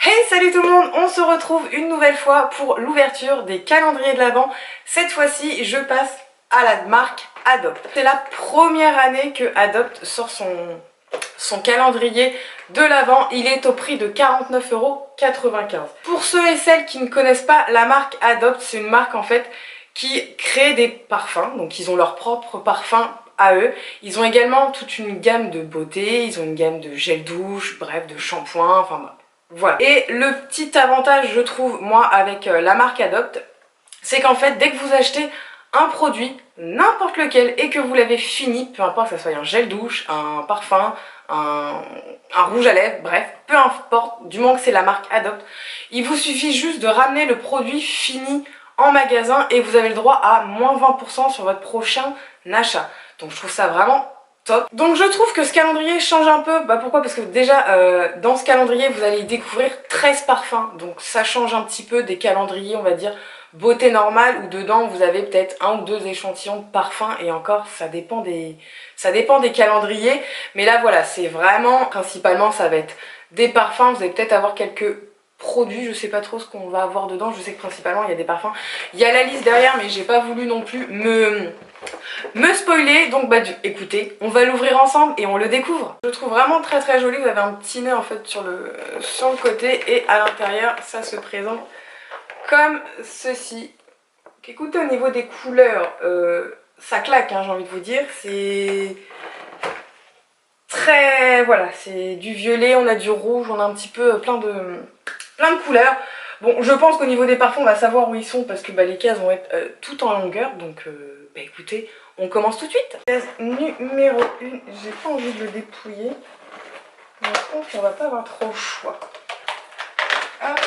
Hey, salut tout le monde, on se retrouve une nouvelle fois pour l'ouverture des calendriers de l'Avent. Cette fois-ci, je passe à la marque Adopt. C'est la première année que Adopt sort son calendrier de l'Avent. Il est au prix de 49,95 €. Pour ceux et celles qui ne connaissent pas la marque Adopt, c'est une marque en fait qui crée des parfums. Donc ils ont leur propre parfum à eux. Ils ont également toute une gamme de beauté, ils ont une gamme de gel douche, bref, de shampoing, enfin bref. Voilà. Et le petit avantage, je trouve, moi, avec la marque Adopt, c'est qu'en fait, dès que vous achetez un produit, n'importe lequel, et que vous l'avez fini, peu importe que ce soit un gel douche, un parfum, un rouge à lèvres, bref, peu importe, du moment que c'est la marque Adopt, il vous suffit juste de ramener le produit fini en magasin et vous avez le droit à moins 20% sur votre prochain achat. Donc je trouve ça vraiment top. Donc je trouve que ce calendrier change un peu. Pourquoi? Parce que déjà dans ce calendrier vous allez découvrir 13 parfums. Donc ça change un petit peu des calendriers, on va dire beauté normale, où dedans vous avez peut-être un ou deux échantillons de parfums, et encore ça dépend des calendriers. Mais là voilà, c'est vraiment principalement ça va être des parfums. Vous allez peut-être avoir quelques produits, je sais pas trop ce qu'on va avoir dedans. Je sais que principalement il y a des parfums. Il y a la liste derrière, mais j'ai pas voulu non plus me spoiler, donc écoutez, on va l'ouvrir ensemble et on le découvre. Je le trouve vraiment très très joli. Vous avez un petit nez en fait sur le côté, et à l'intérieur ça se présente comme ceci. Écoutez, au niveau des couleurs, ça claque, hein, j'ai envie de vous dire. C'est très, voilà, c'est du violet, on a du rouge, on a un petit peu plein de couleurs. Bon, je pense qu'au niveau des parfums, on va savoir où ils sont, parce que les cases vont être toutes en longueur. Donc, écoutez, on commence tout de suite. Case numéro 1, j'ai pas envie de le dépouiller. Mais je pense qu'on va pas avoir trop le choix. Hop.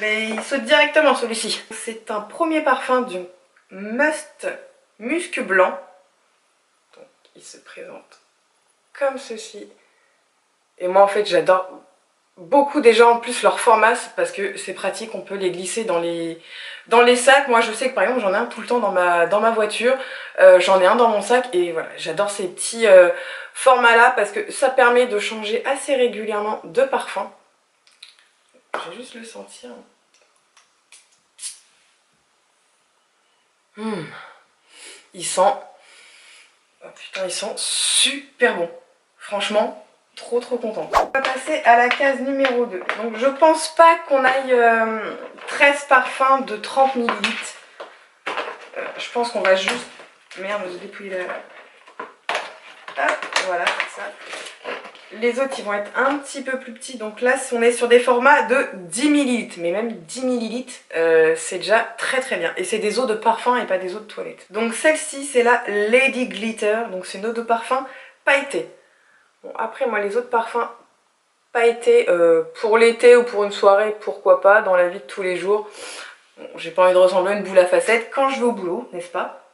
Mais il saute directement celui-ci. C'est un premier parfum du Musc Blanc. Donc, il se présente comme ceci. Et moi, en fait, j'adore beaucoup déjà en plus leur format, parce que c'est pratique, on peut les glisser dans les sacs. Moi je sais que par exemple j'en ai un tout le temps dans ma voiture, j'en ai un dans mon sac, et voilà, j'adore ces petits formats là, parce que ça permet de changer assez régulièrement de parfum. Je vais juste le sentir. Il sent... Oh putain, il sent super bon. Franchement, trop content. On va passer à la case numéro 2. Donc je pense pas qu'on aille 13 parfums de 30 ml. Je pense qu'on va juste... Merde, j'ai dépouillé la... Hop, voilà, ça. Les autres, ils vont être un petit peu plus petits. Donc là, on est sur des formats de 10 ml. Mais même 10 ml, c'est déjà très bien. Et c'est des eaux de parfum et pas des eaux de toilette. Donc celle-ci, c'est la Lady Glitter. Donc c'est une eau de parfum pailletée. Bon, après, moi, les autres parfums pailletés, pour l'été ou pour une soirée, pourquoi pas, dans la vie de tous les jours. Bon, j'ai pas envie de ressembler à une boule à facettes quand je vais au boulot, n'est-ce pas?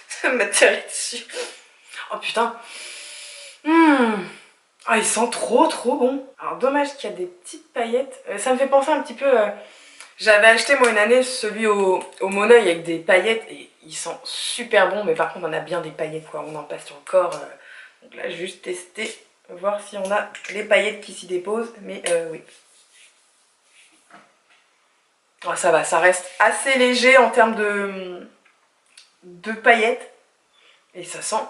Ça m'a tiré dessus. Oh putain. Ah, il sent trop bon. Alors dommage qu'il y a des petites paillettes. Ça me fait penser un petit peu... J'avais acheté moi une année celui au Moneuil avec des paillettes, et il sent super bon, mais par contre on a bien des paillettes quoi, on en passe sur le corps. Donc là je vais juste tester, voir si on a les paillettes qui s'y déposent, mais oui. Oh, ça va, ça reste assez léger en termes de paillettes, et ça sent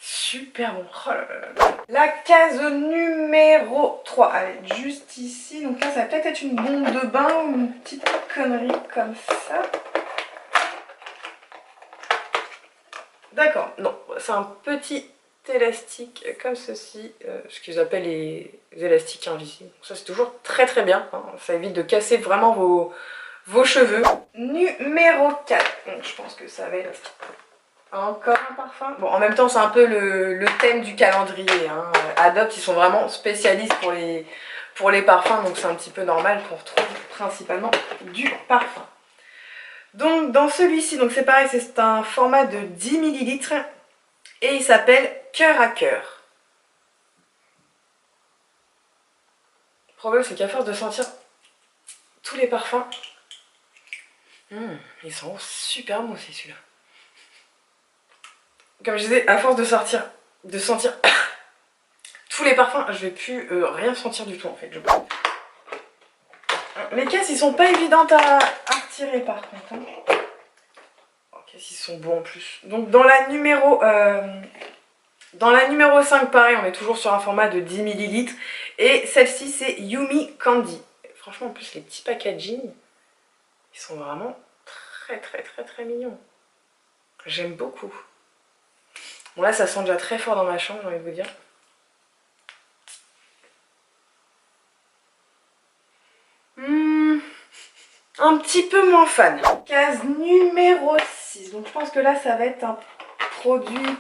super bon. Oh là là. La case numéro 3, elle est juste ici. Donc là, ça va peut-être être une bombe de bain ou une petite connerie comme ça. D'accord, non, c'est un petit élastique comme ceci, ce qu'ils appellent les élastiques invisibles. Donc ça, c'est toujours très bien, hein. Ça évite de casser vraiment vos cheveux. Numéro 4, donc je pense que ça va être... Encore un parfum. Bon, en même temps, c'est un peu le thème du calendrier, hein. Adopt, ils sont vraiment spécialistes pour les parfums, donc c'est un petit peu normal qu'on retrouve principalement du parfum. Donc, dans celui-ci, donc c'est pareil, c'est un format de 10 ml et il s'appelle Cœur à Cœur. Le problème, c'est qu'à force de sentir tous les parfums, ils sont super bons aussi, celui-là. Comme je disais, à force de sentir sous les parfums, je vais plus rien sentir du tout en fait. Les caisses, ils sont pas évidentes à retirer par contre. Hein. Les caisses, ils sont bons en plus. Donc dans la numéro 5, pareil, on est toujours sur un format de 10 ml. Et celle-ci, c'est Yumi Candy. Franchement, en plus, les petits packaging, ils sont vraiment très mignons. J'aime beaucoup. Bon là, ça sent déjà très fort dans ma chambre, j'ai envie de vous dire. Un petit peu moins fan. Case numéro 6. Donc je pense que là, ça va être un produit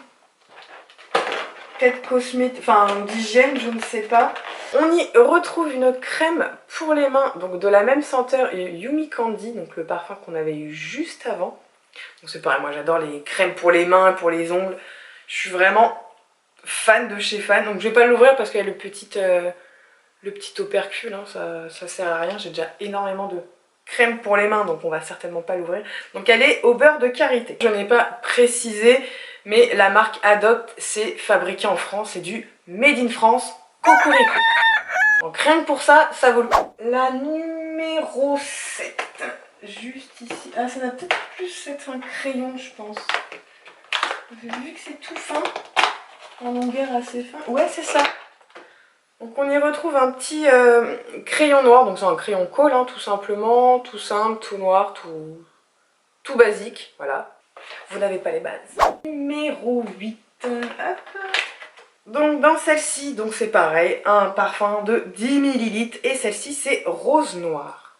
peut-être cosmétique, enfin d'hygiène, je ne sais pas. On y retrouve une crème pour les mains, donc de la même senteur, Yumi Candy, donc le parfum qu'on avait eu juste avant. Donc c'est pareil, moi j'adore les crèmes pour les mains, pour les ongles. Je suis vraiment fan de chez Fan. Donc je vais pas l'ouvrir parce qu'il y a le petit opercule, hein, ça sert à rien. J'ai déjà énormément de crème pour les mains, donc on va certainement pas l'ouvrir. Donc elle est au beurre de karité. Je n'ai pas précisé, mais la marque Adopt, c'est fabriqué en France, c'est du Made in France, cocorico. Donc rien que pour ça, ça vaut le coup. La numéro 7, juste ici. Ah, ça va peut-être plus être un crayon, je pense. Vu que c'est tout fin, en longueur assez fin. Ouais, c'est ça. Donc on y retrouve un petit crayon noir, donc c'est un crayon colle, hein, tout simplement, tout simple, tout noir, tout basique, voilà. Vous n'avez pas les bases. Numéro 8, hop. Donc dans celle-ci, donc c'est pareil, un parfum de 10 ml et celle-ci c'est rose noir.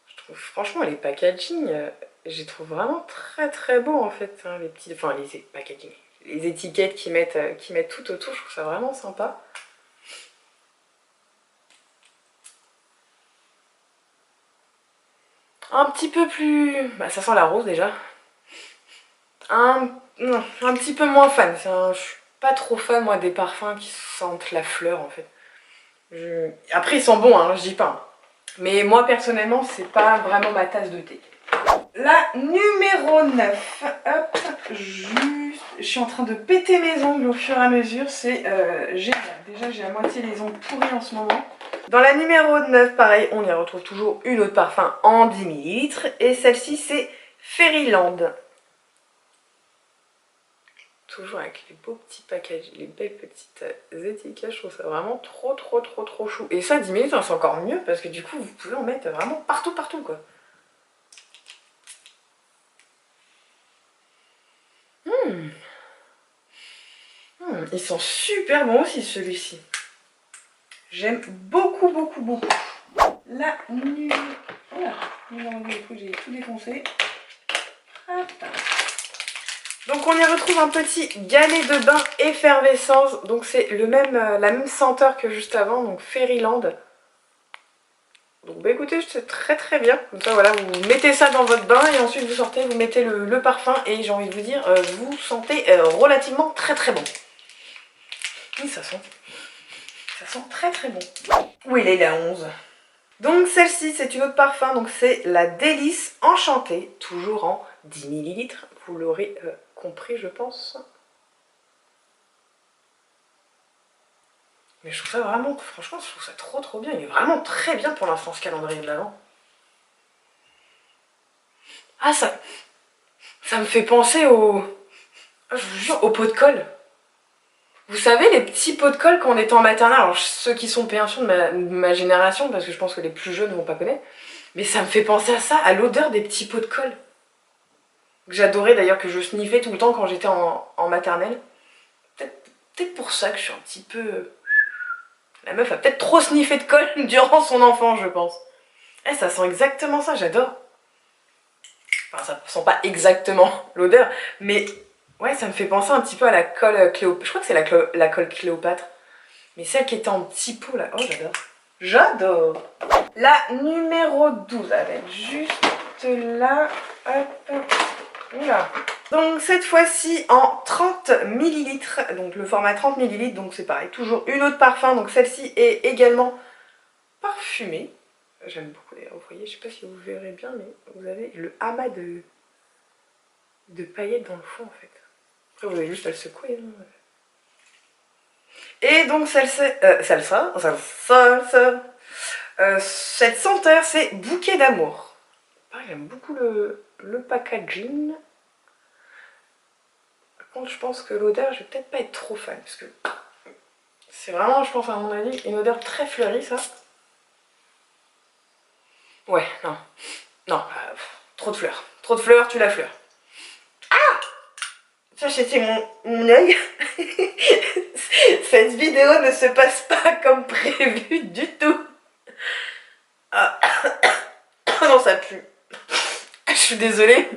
Je trouve franchement les packaging, je les trouve vraiment très beaux en fait, hein, les petits, enfin les packaging, les étiquettes qui mettent tout autour, je trouve ça vraiment sympa. Un petit peu plus... Bah, ça sent la rose déjà. Un petit peu moins fan. Je suis pas trop fan moi des parfums qui sentent la fleur en fait. Après ils sont bons, hein, je dis pas. Mais moi personnellement c'est pas vraiment ma tasse de thé. La numéro 9. Hop, juste... Je suis en train de péter mes ongles au fur et à mesure. C'est génial. Déjà j'ai à moitié les ongles pourris en ce moment. Dans la numéro 9, pareil, on y retrouve toujours une autre parfum en 10 ml. Et celle-ci, c'est Fairyland. Toujours avec les beaux petits packages, les belles petites étiquettes. Je trouve ça vraiment trop chou. Et ça, 10 ml, c'est encore mieux parce que du coup, vous pouvez en mettre vraiment partout quoi. Ils sont super bons aussi, celui-ci. J'aime beaucoup. La numéro... Voilà, numéro 2, j'ai tout défoncé. Hop. Donc on y retrouve un petit galet de bain effervescence. Donc c'est la même senteur que juste avant, donc Fairyland. Donc bah écoutez, c'est très bien. Comme ça voilà, vous mettez ça dans votre bain et ensuite vous sortez, vous mettez le parfum et j'ai envie de vous dire, vous sentez relativement très bon. Oui, ça sent très bon. Où il est la 11? Donc celle-ci, c'est une autre parfum, donc c'est la Délice Enchantée, toujours en 10 ml. Vous l'aurez compris, je pense. Mais je trouve ça vraiment, franchement, je trouve ça trop bien. Il est vraiment très bien pour l'instant, ce calendrier de l'Avent. Ah, ça me fait penser au... Je vous jure, au pot de colle. Vous savez, les petits pots de colle quand on était en maternelle, alors ceux qui sont bien sûr de ma génération, parce que je pense que les plus jeunes ne vont pas connaître, mais ça me fait penser à ça, à l'odeur des petits pots de colle. Que j'adorais d'ailleurs, que je sniffais tout le temps quand j'étais en maternelle. Peut-être pour ça que je suis un petit peu... La meuf a peut-être trop sniffé de colle durant son enfance, je pense. Eh, ça sent exactement ça, j'adore. Enfin, ça sent pas exactement l'odeur, mais... Ouais, ça me fait penser un petit peu à la colle Cléopâtre. Je crois que c'est la colle Cléopâtre. Mais celle qui était en petit pot là. Oh, j'adore. J'adore. La numéro 12, elle va être juste là. Hop. Oula. Donc cette fois-ci en 30 ml. Donc le format 30 ml. Donc c'est pareil. Toujours une autre parfum. Donc celle-ci est également parfumée. J'aime beaucoup d'ailleurs. Vous voyez, je sais pas si vous verrez bien, mais vous avez le amas de paillettes dans le fond en fait. Après vous avez juste à le secouer. Hein. Et donc cette senteur, c'est Bouquet d'amour. J'aime beaucoup le packaging. Par contre, je pense que l'odeur, je vais peut-être pas être trop fan, parce que c'est vraiment, je pense à mon avis, une odeur très fleurie, ça. Ouais, non. Non, trop de fleurs. Trop de fleurs, tu la fleurs. Ah! Ça, c'était mon œil. Cette vidéo ne se passe pas comme prévu du tout. Ah. Non, ça pue. Je suis désolée.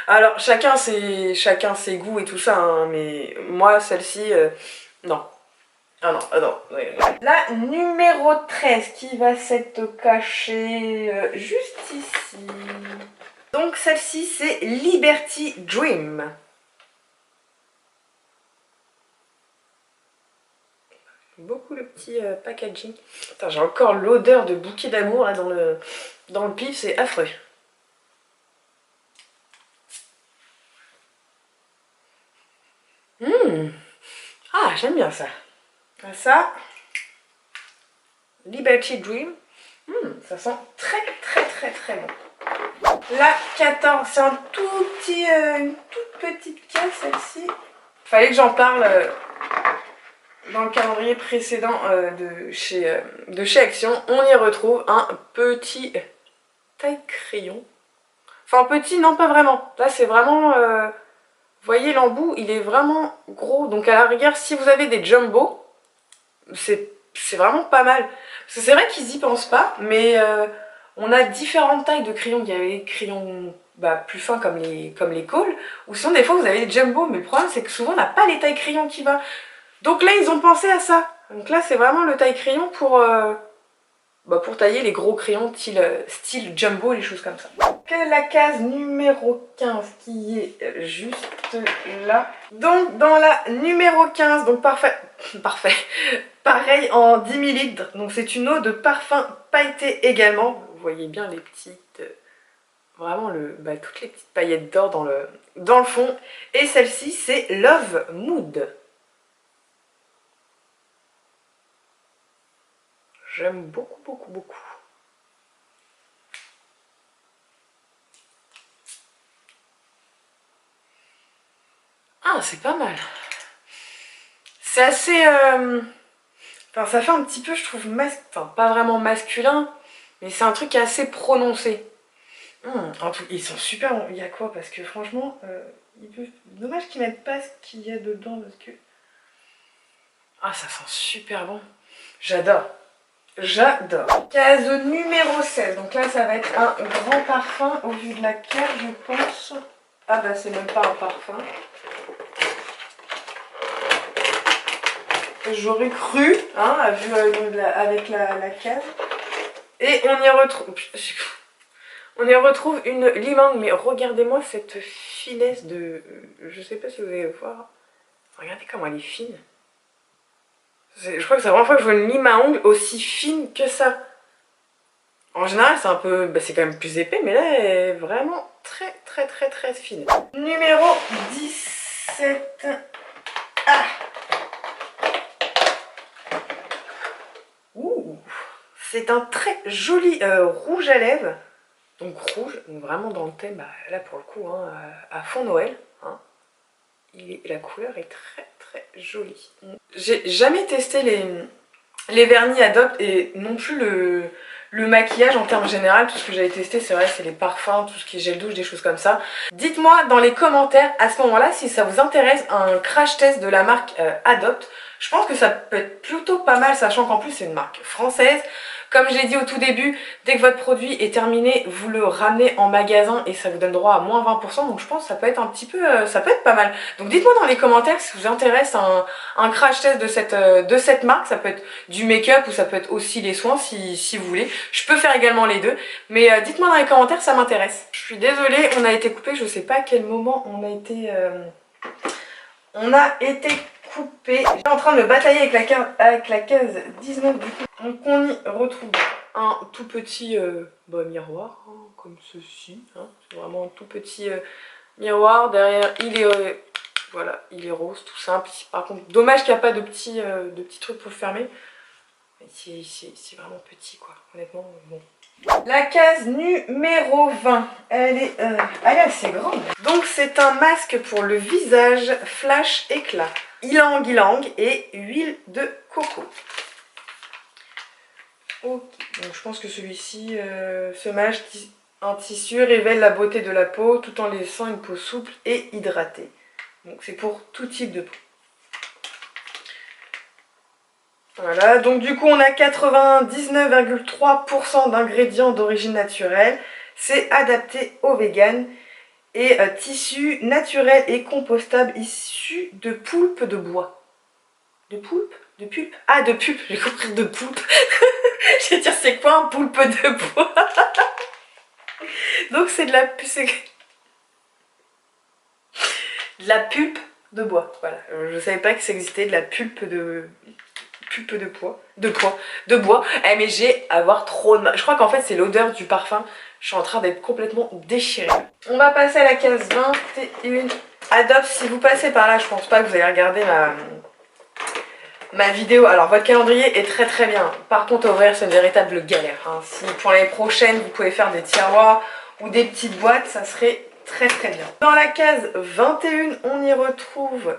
Alors, chacun ses goûts et tout ça, hein, mais moi, celle-ci, non. Ah non, ah non. Ouais. La numéro 13 qui va s'être cachée juste ici. Donc, celle-ci, c'est Liberty Dream. Beaucoup le petit packaging. J'ai encore l'odeur de bouquet d'amour là dans le pif, c'est affreux. Ah, j'aime bien ça. Ça, Liberty Dream. Ça sent très très très très bon. La 14, c'est un tout petit, une toute petite caisse celle-ci. Fallait que j'en parle dans le calendrier précédent de chez Action. On y retrouve un petit taille-crayon. Enfin petit, non pas vraiment. Là c'est vraiment... vous voyez l'embout, il est vraiment gros. Donc à la rigueur, si vous avez des jumbo, c'est vraiment pas mal. Parce que c'est vrai qu'ils y pensent pas, mais on a différentes tailles de crayons. Il y avait des crayons plus fins comme les Kohl, ou sinon des fois vous avez des jumbo, mais le problème c'est que souvent on n'a pas les tailles crayons qui va. Donc là ils ont pensé à ça. Donc là c'est vraiment le taille crayon pour tailler les gros crayons style jumbo, les choses comme ça. Que la case numéro 15 qui est juste là. Donc dans la numéro 15, donc parfait, pareil en 10 ml. Donc c'est une eau de parfum pailletée également. Vous voyez bien les petites, vraiment toutes les petites paillettes d'or dans le fond. Et celle-ci c'est Love Mood. J'aime beaucoup, beaucoup, beaucoup. Ah, c'est pas mal. C'est assez... Enfin, ça fait un petit peu, je trouve, enfin, pas vraiment masculin, mais c'est un truc assez prononcé. En tout... Ils sont super bons. Il y a quoi? Parce que franchement, dommage qu'ils mettent pas ce qu'il y a dedans, parce que... Ah, ça sent super bon. J'adore. J'adore. Case numéro 16. Donc là, ça va être un grand parfum au vu de la carte, je pense. Ah bah, c'est même pas un parfum. J'aurais cru, hein, vu avec la case. Et on y retrouve une limang. Mais regardez-moi cette finesse de... Je sais pas si vous allez voir. Regardez comment elle est fine. Je crois que c'est la première fois que je vois une lime à ongles aussi fine que ça. En général, c'est un peu... c'est quand même plus épais, mais là, elle est vraiment très, très, très, très fine. Numéro 17. Ah! Ouh! C'est un très joli rouge à lèvres. Donc rouge, donc vraiment dans le thème, là pour le coup, hein, à fond Noël. Hein. La couleur est très, très jolie. J'ai jamais testé les vernis Adopt et non plus le maquillage en termes général. Tout ce que j'avais testé, c'est vrai, c'est les parfums, tout ce qui est gel douche, des choses comme ça. Dites-moi dans les commentaires à ce moment-là si ça vous intéresse un crash test de la marque Adopt. Je pense que ça peut être plutôt pas mal, sachant qu'en plus c'est une marque française. Comme je l'ai dit au tout début, dès que votre produit est terminé, vous le ramenez en magasin et ça vous donne droit à moins 20%. Donc je pense que ça peut être un petit peu, ça peut être pas mal. Donc dites-moi dans les commentaires si vous intéresse un crash test de cette marque. Ça peut être du make-up ou ça peut être aussi les soins si vous voulez. Je peux faire également les deux. Mais dites-moi dans les commentaires, ça m'intéresse. Je suis désolée, on a été coupé. Je sais pas à quel moment on a été coupé. J'étais en train de me batailler avec la case 19 du coup. Donc on y retrouve un tout petit miroir, hein, comme ceci. Hein. C'est vraiment un tout petit miroir. Derrière, il est Voilà, il est rose, tout simple. Par contre, dommage qu'il n'y a pas de petits trucs pour le fermer. C'est vraiment petit, quoi. Honnêtement, bon. La case numéro 20, elle est assez grande. Donc c'est un masque pour le visage flash éclat. Ylang ylang et huile de coco. Ok, donc je pense que celui-ci, ce masque en tissu révèle la beauté de la peau tout en laissant une peau souple et hydratée. Donc c'est pour tout type de peau. Voilà, donc du coup on a 99,3% d'ingrédients d'origine naturelle. C'est adapté aux véganes. Et tissu naturel et compostable issu de poulpe de bois. De poulpe? De pulpe? Ah, de pulpe, j'ai compris de poulpe. Je vais dire c'est quoi un poulpe de bois? Donc c'est de la pulpe de bois. Voilà, je savais pas que ça existait de la pulpe de bois. Eh mais j'ai avoir trop de mal. Je crois qu'en fait c'est l'odeur du parfum. Je suis en train d'être complètement déchirée. On va passer à la case 21. Adopt, si vous passez par là, je pense pas que vous allez regarder ma vidéo. Alors votre calendrier est très très bien. Par contre à ouvrir c'est une véritable galère. Hein. Si pour l'année prochaine vous pouvez faire des tiroirs ou des petites boîtes, ça serait très très bien. Dans la case 21, on y retrouve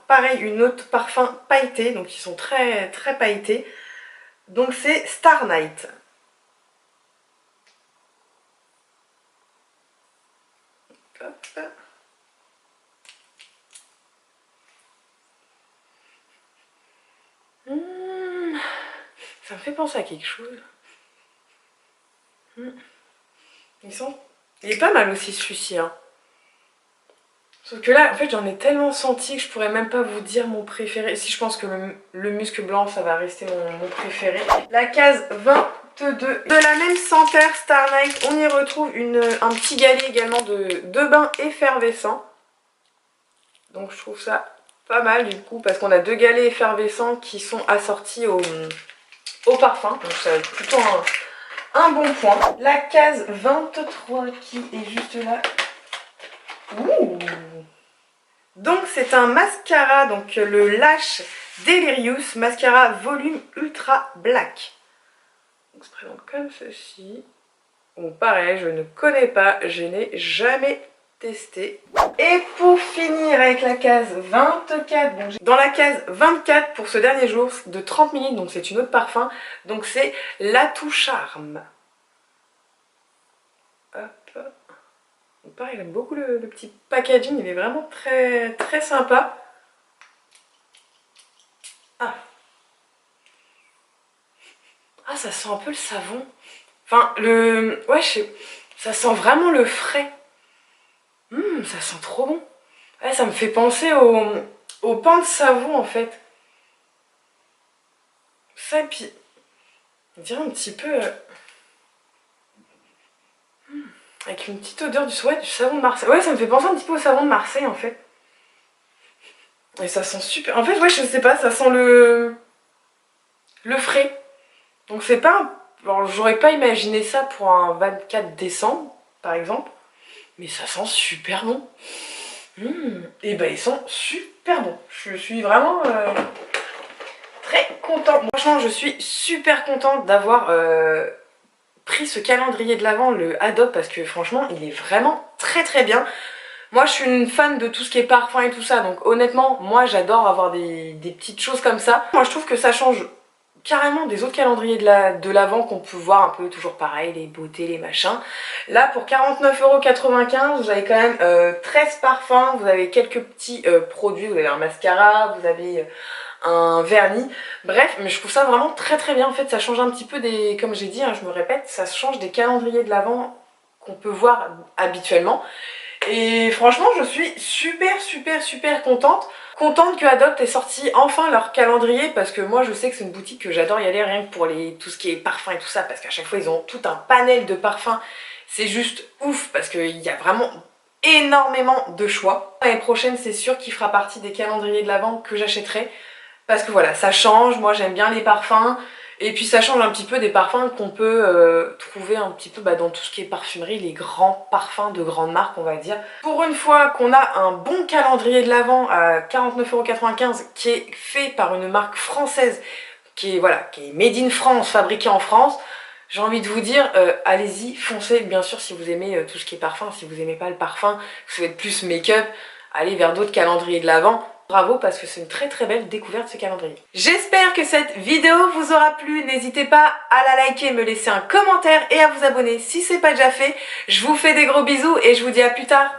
pareil une autre parfum pailleté. Donc ils sont très très pailletés. Donc c'est Star Night. Hop. Ça me fait penser à quelque chose. Il est pas mal aussi celui-ci. Hein. Sauf que là, en fait, j'en ai tellement senti que je pourrais même pas vous dire mon préféré. Si je pense que le musc blanc, ça va rester mon préféré. La case 22. De la même senteur Star Night, on y retrouve un petit galet également de bain effervescent. Donc je trouve ça pas mal du coup, parce qu'on a 2 galets effervescents qui sont assortis au parfum. Donc ça va être plutôt un bon point. La case 23 qui est juste là. Ouh. Donc c'est un mascara, donc le Lash Delirious Mascara Volume Ultra Black. Donc, ça se présente comme ceci. Bon pareil, je ne connais pas, je n'ai jamais testé. Et pour finir avec la case 24, bon, dans la case 24 pour ce dernier jour de 30 ml, donc c'est une autre parfum, donc c'est l'Atout Charme. Hop. Donc pareil, j'aime beaucoup le petit packaging, il est vraiment très très sympa. Ah, ça sent un peu le savon. Enfin, ouais, ça sent vraiment le frais. Ça sent trop bon. Ouais, ça me fait penser au pain de savon en fait. Ça et puis, on dirait un petit peu... avec une petite odeur du savon de Marseille. Ouais, ça me fait penser un petit peu au savon de Marseille en fait. Et ça sent super... En fait, ouais, je sais pas, ça sent le frais. Donc c'est pas... Alors, j'aurais pas imaginé ça pour un 24 décembre, par exemple. Mais ça sent super bon. Et ben ils sont super bons. Je suis vraiment très contente. Franchement, je suis super contente d'avoir pris ce calendrier de l'Avent, le Adopt, parce que franchement, il est vraiment très très bien. Moi, je suis une fan de tout ce qui est parfum et tout ça, donc honnêtement, moi, j'adore avoir des petites choses comme ça. Moi, je trouve que ça change carrément des autres calendriers de l'Avent qu'on peut voir un peu toujours pareil, les beautés, les machins. Là pour 49,95 €, vous avez quand même 13 parfums, vous avez quelques petits produits, vous avez un mascara, vous avez un vernis, bref, mais je trouve ça vraiment très très bien. En fait ça change un petit peu des, comme j'ai dit, hein, je me répète, ça change des calendriers de l'Avent qu'on peut voir habituellement. Et franchement je suis super contente que Adopt ait sorti enfin leur calendrier, parce que moi je sais que c'est une boutique que j'adore y aller rien que pour tout ce qui est parfum et tout ça, parce qu'à chaque fois ils ont tout un panel de parfums, c'est juste ouf parce qu'il y a vraiment énormément de choix. L'année prochaine c'est sûr qu'il fera partie des calendriers de l'Avent que j'achèterai, parce que voilà, ça change, moi j'aime bien les parfums Et puis ça change un petit peu des parfums qu'on peut trouver un petit peu dans tout ce qui est parfumerie, les grands parfums de grandes marques on va dire. Pour une fois qu'on a un bon calendrier de l'Avent à 49,95 € qui est fait par une marque française, qui est, voilà, qui est made in France, fabriqué en France, j'ai envie de vous dire, allez-y, foncez, bien sûr si vous aimez tout ce qui est parfum. Si vous n'aimez pas le parfum, vous êtes plus make-up, allez vers d'autres calendriers de l'Avent. Bravo parce que c'est une très très belle découverte ce calendrier. J'espère que cette vidéo vous aura plu. N'hésitez pas à la liker, me laisser un commentaire et à vous abonner si c'est pas déjà fait. Je vous fais des gros bisous et je vous dis à plus tard.